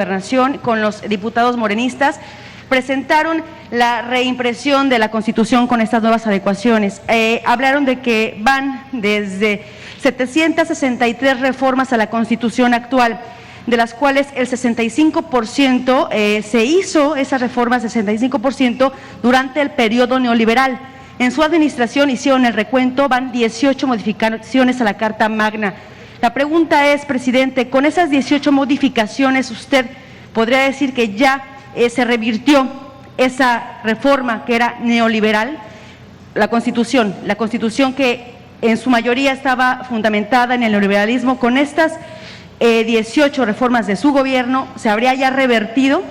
Gobernación con los diputados morenistas presentaron la reimpresión de la Constitución con estas nuevas adecuaciones. Hablaron de que van desde 763 reformas a la Constitución actual, de las cuales el 65% se hizo, esas reformas, 65% durante el periodo neoliberal. En su administración hicieron el recuento, van 18 modificaciones a la Carta Magna. La pregunta es, presidente, con esas 18 modificaciones, ¿usted podría decir que ya se revirtió esa reforma que era neoliberal? La Constitución que en su mayoría estaba fundamentada en el neoliberalismo, con estas 18 reformas de su gobierno, ¿se habría ya revertido?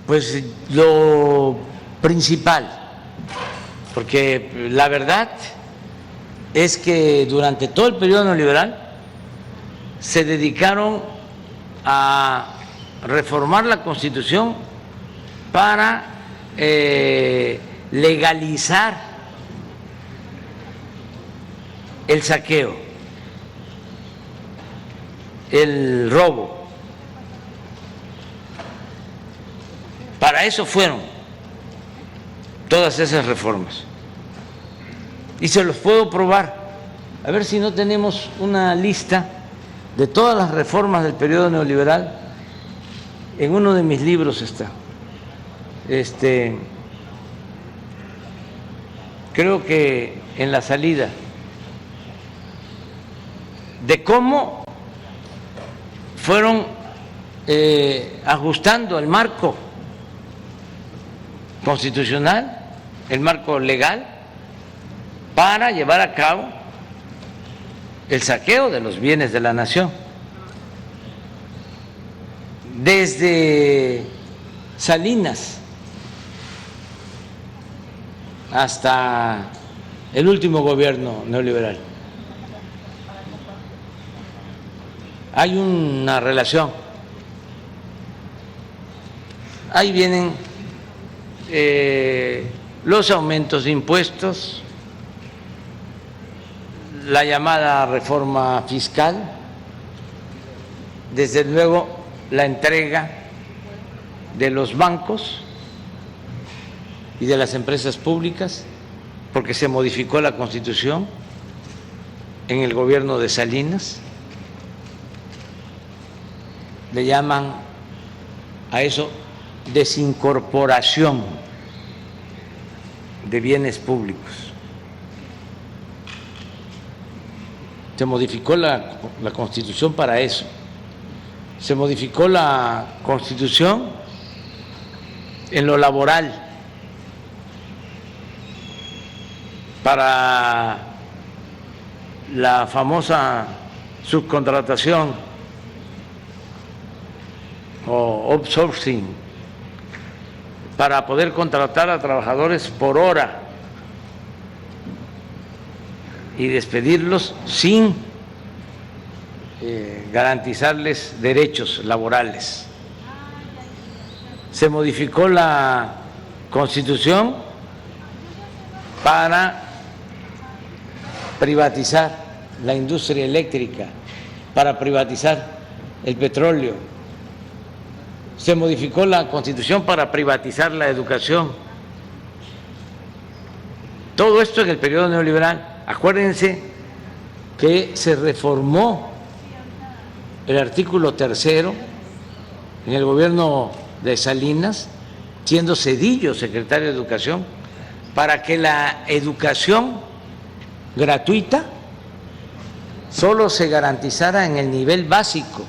Pues lo principal, porque la verdad es que durante todo el periodo neoliberal se dedicaron a reformar la Constitución para legalizar el saqueo, el robo. Para eso fueron todas esas reformas. Y se los puedo probar. A ver si no tenemos una lista de todas las reformas del periodo neoliberal. En uno de mis libros está. Creo que en la salida, de cómo fueron ajustando el marco constitucional, el marco legal, para llevar a cabo el saqueo de los bienes de la nación. Desde Salinas hasta el último gobierno neoliberal. Hay una relación. Ahí vienen los aumentos de impuestos, la llamada reforma fiscal, desde luego la entrega de los bancos y de las empresas públicas, porque se modificó la Constitución en el gobierno de Salinas. Le llaman a eso desincorporación de bienes públicos. Se modificó la Constitución para eso. Se modificó la Constitución en lo laboral, para la famosa subcontratación o outsourcing, para poder contratar a trabajadores por hora y despedirlos sin garantizarles derechos laborales. Se modificó la Constitución para privatizar la industria eléctrica, para privatizar el petróleo. Se modificó la Constitución para privatizar la educación. Todo esto en el periodo neoliberal. Acuérdense que se reformó el artículo 3 en el gobierno de Salinas, siendo Zedillo secretario de Educación, para que la educación gratuita solo se garantizara en el nivel básico,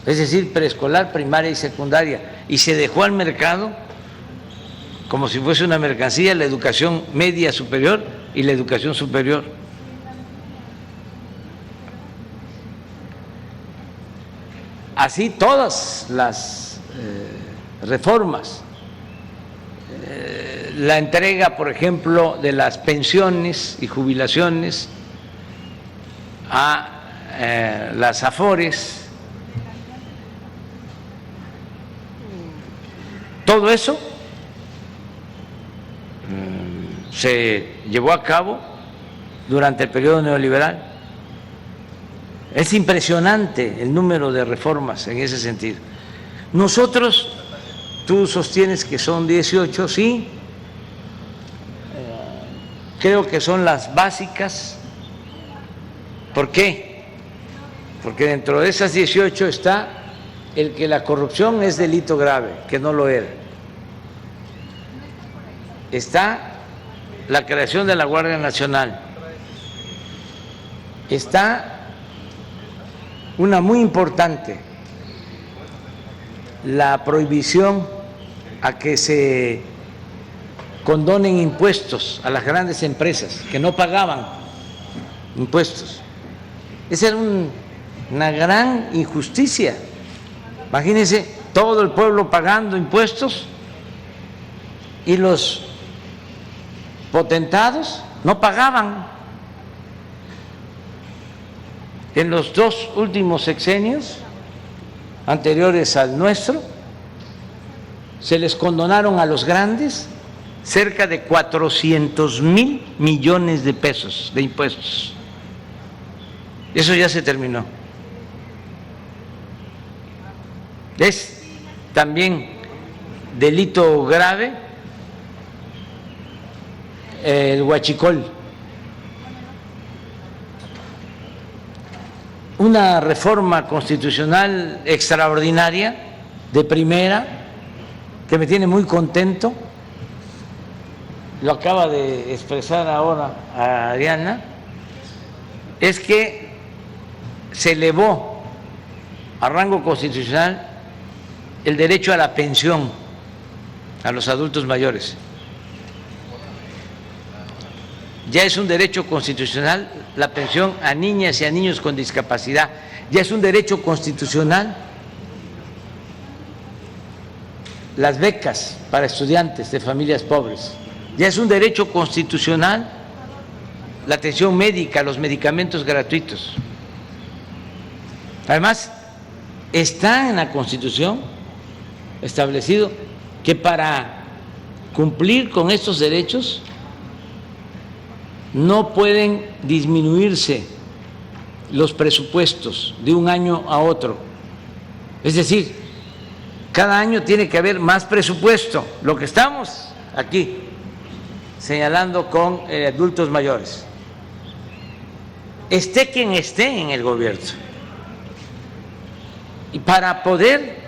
es decir, preescolar, primaria y secundaria, y se dejó al mercado como si fuese una mercancía la educación media superior y la educación superior. Así todas las reformas. La entrega, por ejemplo, de las pensiones y jubilaciones a las AFORES. Todo eso se llevó a cabo durante el periodo neoliberal. Es impresionante el número de reformas en ese sentido. Nosotros, tú sostienes que son 18, sí, creo que son las básicas. ¿Por qué? Porque dentro de esas 18 está el que la corrupción es delito grave, que no lo era. Está la creación de la Guardia Nacional. Está una muy importante, la prohibición a que se condonen impuestos a las grandes empresas que no pagaban impuestos. Esa era una gran injusticia. Imagínense todo el pueblo pagando impuestos y los potentados no pagaban. En los 2 últimos sexenios anteriores al nuestro se les condonaron a los grandes cerca de 400,000 millones de pesos de impuestos. Eso ya se terminó. Es también delito grave el huachicol. Una reforma constitucional extraordinaria, de primera, que me tiene muy contento, lo acaba de expresar ahora a Adriana, es que se elevó a rango constitucional el derecho a la pensión a los adultos mayores. Ya es un derecho constitucional la pensión a niñas y a niños con discapacidad, ya es un derecho constitucional las becas para estudiantes de familias pobres, ya es un derecho constitucional la atención médica, los medicamentos gratuitos. Además, está en la Constitución establecido que para cumplir con estos derechos no pueden disminuirse los presupuestos de un año a otro. Es decir, cada año tiene que haber más presupuesto, lo que estamos aquí señalando con adultos mayores. Esté quien esté en el gobierno. Y para poder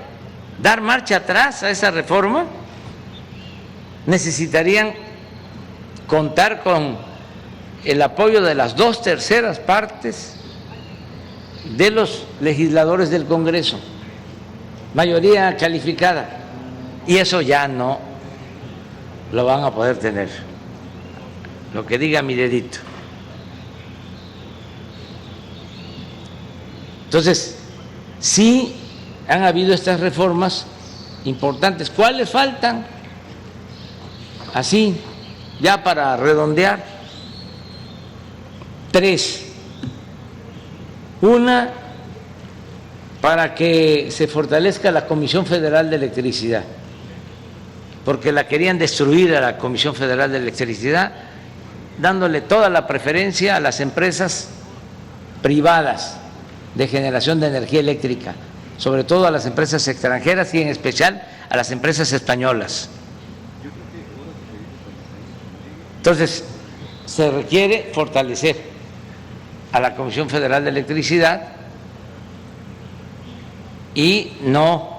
dar marcha atrás a esa reforma, necesitarían contar con el apoyo de las 2/3 partes de los legisladores del Congreso, mayoría calificada, y eso ya no lo van a poder tener, lo que diga mi dedito. Entonces, sí han habido estas reformas importantes. ¿Cuáles faltan? Así, ya para redondear, 3. Una, para que se fortalezca la Comisión Federal de Electricidad, porque la querían destruir a la Comisión Federal de Electricidad, dándole toda la preferencia a las empresas privadas de generación de energía eléctrica, sobre todo a las empresas extranjeras y en especial a las empresas españolas. Entonces, se requiere fortalecer a la Comisión Federal de Electricidad y no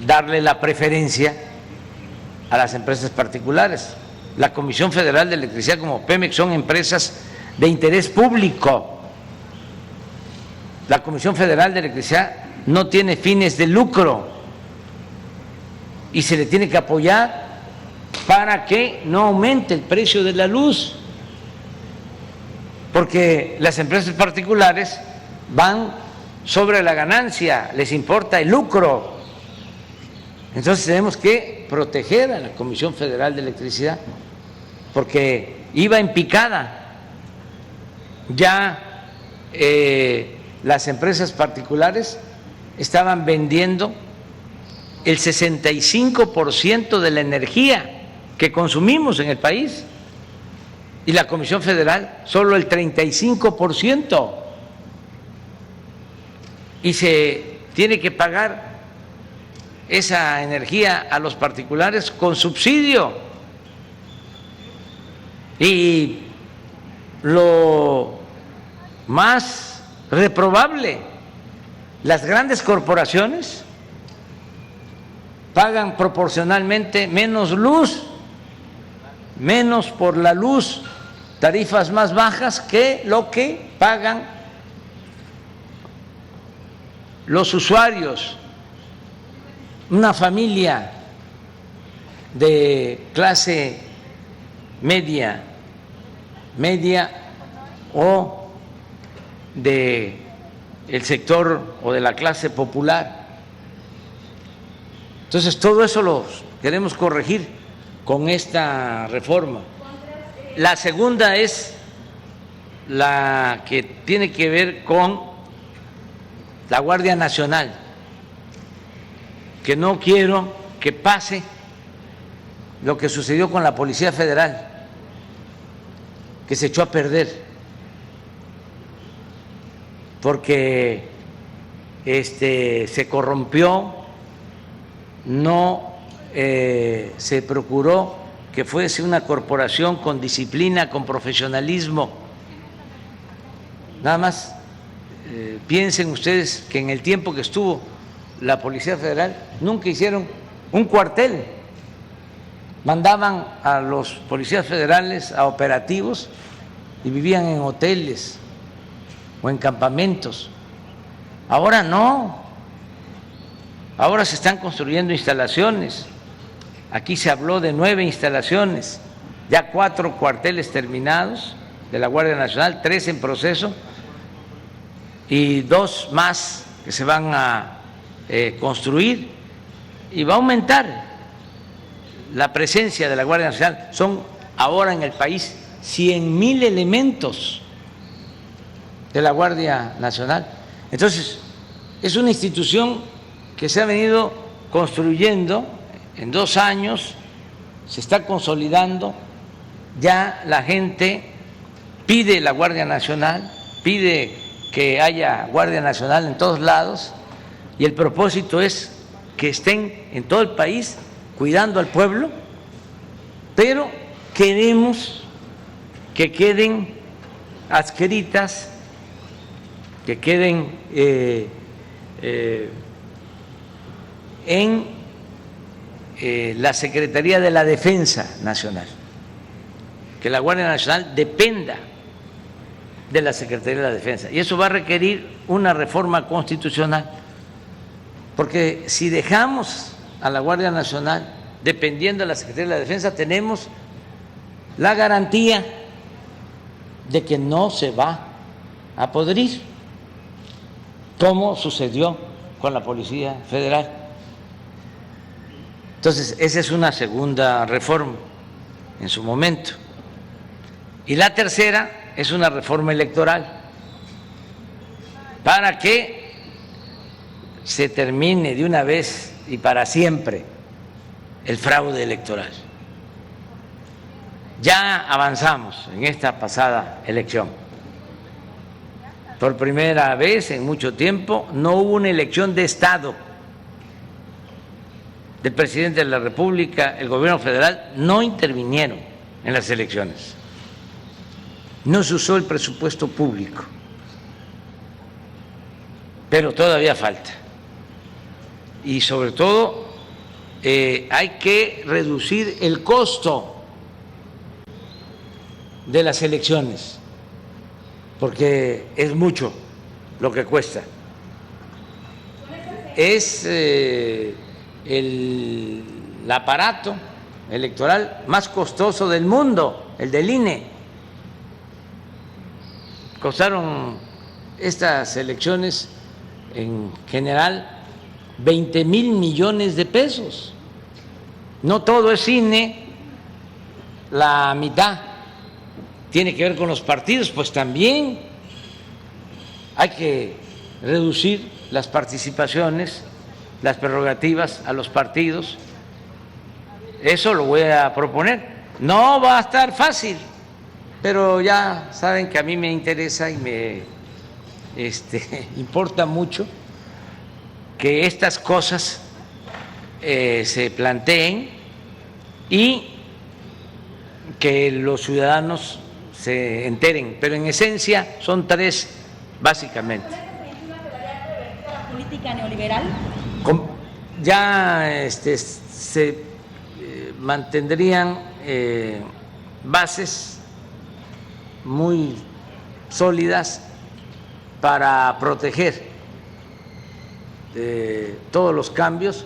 darle la preferencia a las empresas particulares. La Comisión Federal de Electricidad, como Pemex, son empresas de interés público. La Comisión Federal de Electricidad no tiene fines de lucro y se le tiene que apoyar para que no aumente el precio de la luz, porque las empresas particulares van sobre la ganancia, les importa el lucro. Entonces tenemos que proteger a la Comisión Federal de Electricidad, porque iba en picada. Ya las empresas particulares estaban vendiendo el 65% de la energía que consumimos en el país, y la Comisión Federal solo el 35%. y se tiene que pagar esa energía a los particulares con subsidio. Y lo más reprobable, las grandes corporaciones pagan proporcionalmente menos luz, menos por la luz, tarifas más bajas que lo que pagan los usuarios. Una familia de clase media o de el sector o de la clase popular. Entonces todo eso lo queremos corregir con esta reforma. La segunda es la que tiene que ver con la Guardia Nacional, que no quiero que pase lo que sucedió con la Policía Federal, que se echó a perder porque se corrompió, no se procuró que fuese una corporación con disciplina, con profesionalismo. Nada más piensen ustedes que en el tiempo que estuvo la Policía Federal nunca hicieron un cuartel. Mandaban a los policías federales a operativos y vivían en hoteles o en campamentos. Ahora no, ahora se están construyendo instalaciones. Aquí se habló de 9 instalaciones, ya 4 cuarteles terminados de la Guardia Nacional, 3 en proceso y 2 más que se van a construir, y va a aumentar la presencia de la Guardia Nacional. Son ahora en el país 100,000 elementos de la Guardia Nacional. Entonces, es una institución que se ha venido construyendo en 2 años, se está consolidando, ya la gente pide la Guardia Nacional, pide que haya Guardia Nacional en todos lados, y el propósito es que estén en todo el país cuidando al pueblo, pero queremos que queden adscritas, que queden en la Secretaría de la Defensa Nacional, que la Guardia Nacional dependa de la Secretaría de la Defensa, y eso va a requerir una reforma constitucional, porque si dejamos a la Guardia Nacional dependiendo de la Secretaría de la Defensa, tenemos la garantía de que no se va a podrir, como sucedió con la Policía Federal. Entonces, esa es una segunda reforma en su momento. Y la tercera es una reforma electoral para que se termine de una vez y para siempre el fraude electoral. Ya avanzamos en esta pasada elección. Por primera vez en mucho tiempo no hubo una elección de Estado. Del presidente de la República, el gobierno federal no intervinieron en las elecciones. No se usó el presupuesto público, pero todavía falta. Y sobre todo hay que reducir el costo de las elecciones, porque es mucho lo que cuesta. Es el aparato electoral más costoso del mundo, el del INE. Costaron estas elecciones en general 20,000 millones de pesos. No todo es INE, la mitad tiene que ver con los partidos, pues también hay que reducir las participaciones, las prerrogativas a los partidos. Eso lo voy a proponer. No va a estar fácil, pero ya saben que a mí me interesa y me importa mucho que estas cosas se planteen y que los ciudadanos se enteren, pero en esencia son tres básicamente. ¿La política neoliberal? Ya se mantendrían bases muy sólidas para proteger todos los cambios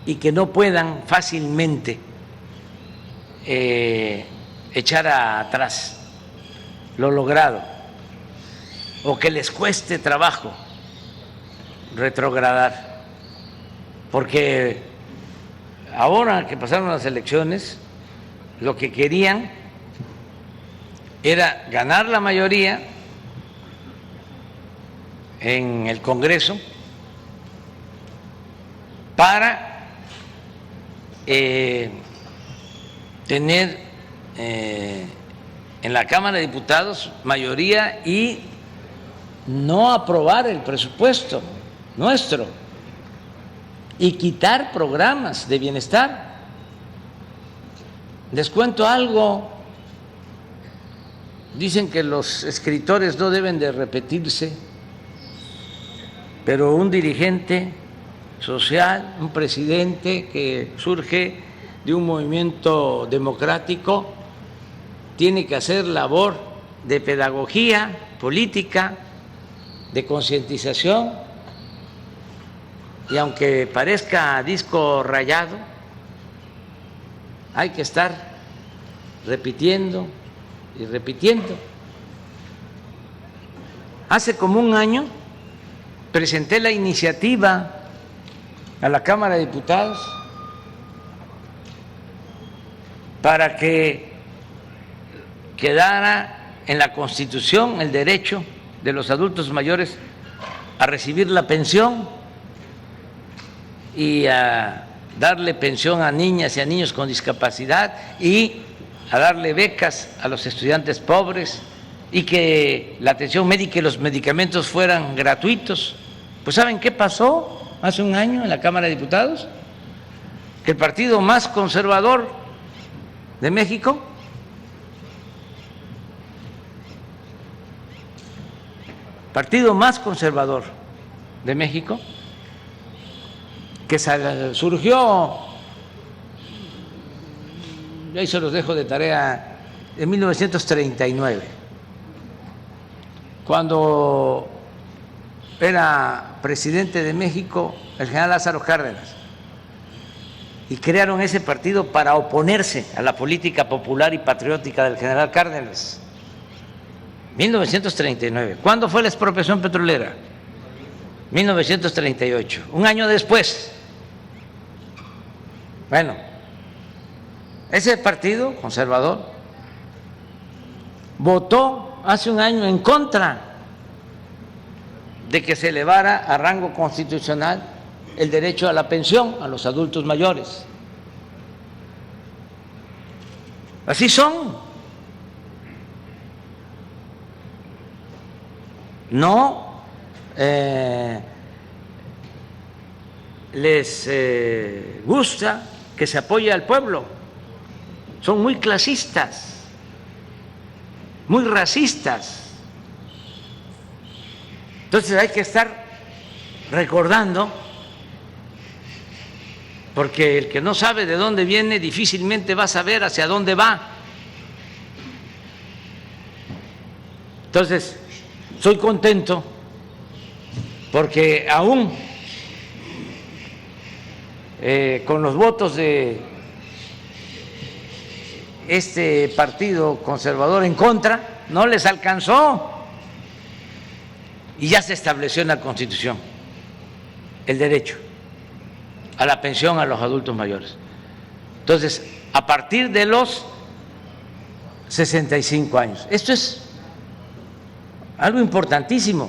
y que no puedan fácilmente echar atrás lo logrado o que les cueste trabajo retrogradar, porque ahora que pasaron las elecciones lo que querían era ganar la mayoría en el Congreso para tener en la Cámara de Diputados mayoría y no aprobar el presupuesto nuestro y quitar programas de bienestar. Les cuento algo, dicen que los escritores no deben de repetirse, pero un dirigente social, un presidente que surge de un movimiento democrático, tiene que hacer labor de pedagogía política, de concientización, y aunque parezca disco rayado, hay que estar repitiendo y repitiendo. Hace como un año presenté la iniciativa a la Cámara de Diputados para que quedara en la Constitución el derecho de los adultos mayores a recibir la pensión y a darle pensión a niñas y a niños con discapacidad y a darle becas a los estudiantes pobres y que la atención médica y los medicamentos fueran gratuitos. Pues ¿saben qué pasó hace un año en la Cámara de Diputados? Que el partido más conservador de México que surgió, y ahí se los dejo de tarea, en 1939, cuando era presidente de México el general Lázaro Cárdenas, y crearon ese partido para oponerse a la política popular y patriótica del general Cárdenas. 1939. ¿Cuándo fue la expropiación petrolera? 1938, un año después. Bueno, ese partido conservador votó hace un año en contra de que se elevara a rango constitucional el derecho a la pensión a los adultos mayores. Así son. No les gusta que se apoye al pueblo. Son muy clasistas, muy racistas. Entonces hay que estar recordando, porque el que no sabe de dónde viene difícilmente va a saber hacia dónde va. Entonces, soy contento porque aún con los votos de este partido conservador en contra, no les alcanzó y ya se estableció en la Constitución el derecho a la pensión a los adultos mayores. Entonces, a partir de los 65 años. Esto es algo importantísimo.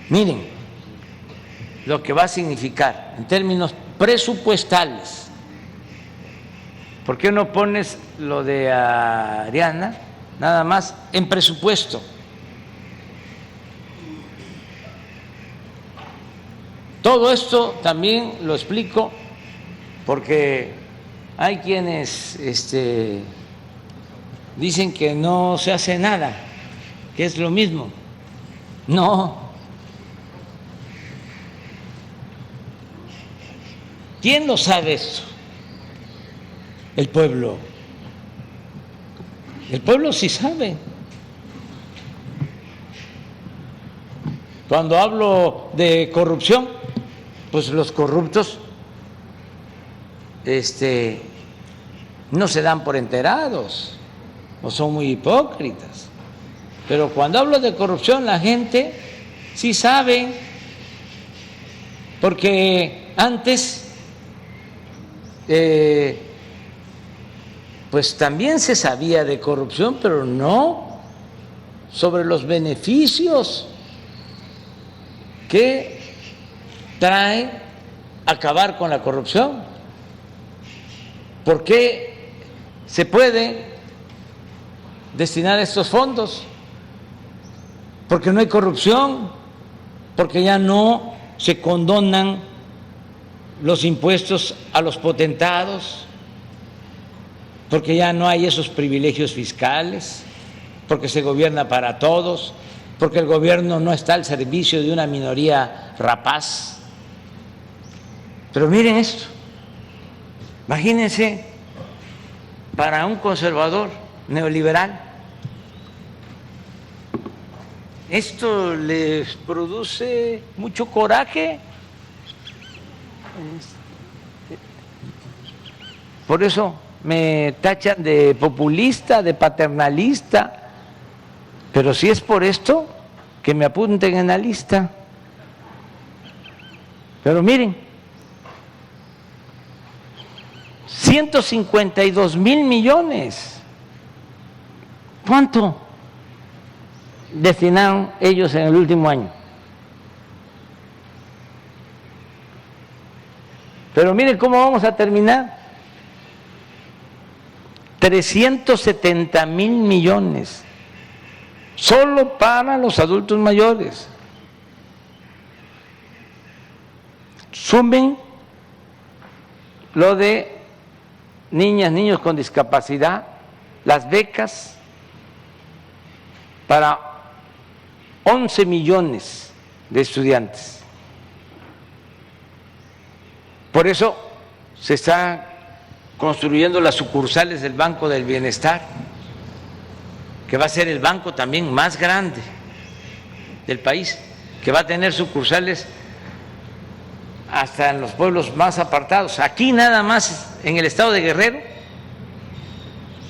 Miren lo que va a significar en términos presupuestales. ¿Por qué no pones lo de Ariana nada más en presupuesto? Todo esto también lo explico porque hay quienes dicen que no se hace nada, que es lo mismo. No. ¿Quién lo sabe esto? El pueblo. El pueblo sí sabe. Cuando hablo de corrupción, pues los corruptos no se dan por enterados o son muy hipócritas. Pero cuando hablo de corrupción, la gente sí sabe, porque antes pues también se sabía de corrupción, pero no sobre los beneficios que trae acabar con la corrupción. ¿Por qué se puede destinar estos fondos? Porque no hay corrupción, porque ya no se condonan los impuestos a los potentados, porque ya no hay esos privilegios fiscales, porque se gobierna para todos, porque el gobierno no está al servicio de una minoría rapaz. Pero miren esto, imagínense para un conservador neoliberal, esto les produce mucho coraje. Por eso me tachan de populista, de paternalista, pero si es por esto, que me apunten en la lista. Pero miren, 152,000 millones. ¿Cuánto destinaron ellos en el último año? Pero miren cómo vamos a terminar. 370,000 millones solo para los adultos mayores. Sumen lo de niñas, niños con discapacidad, las becas para 11 millones de estudiantes. Por eso se están construyendo las sucursales del Banco del Bienestar, que va a ser el banco también más grande del país, que va a tener sucursales hasta en los pueblos más apartados. Aquí nada más en el estado de Guerrero,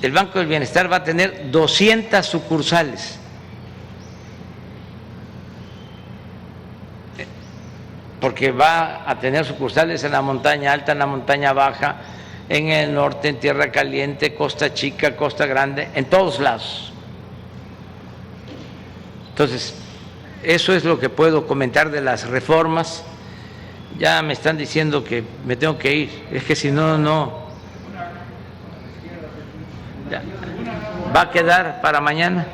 el Banco del Bienestar va a tener 200 sucursales. Porque va a tener sucursales en la montaña alta, en la montaña baja, en el norte, en Tierra Caliente, Costa Chica, Costa Grande, en todos lados. Entonces, eso es lo que puedo comentar de las reformas. Ya me están diciendo que me tengo que ir, es que si no, no. Ya. Va a quedar para mañana.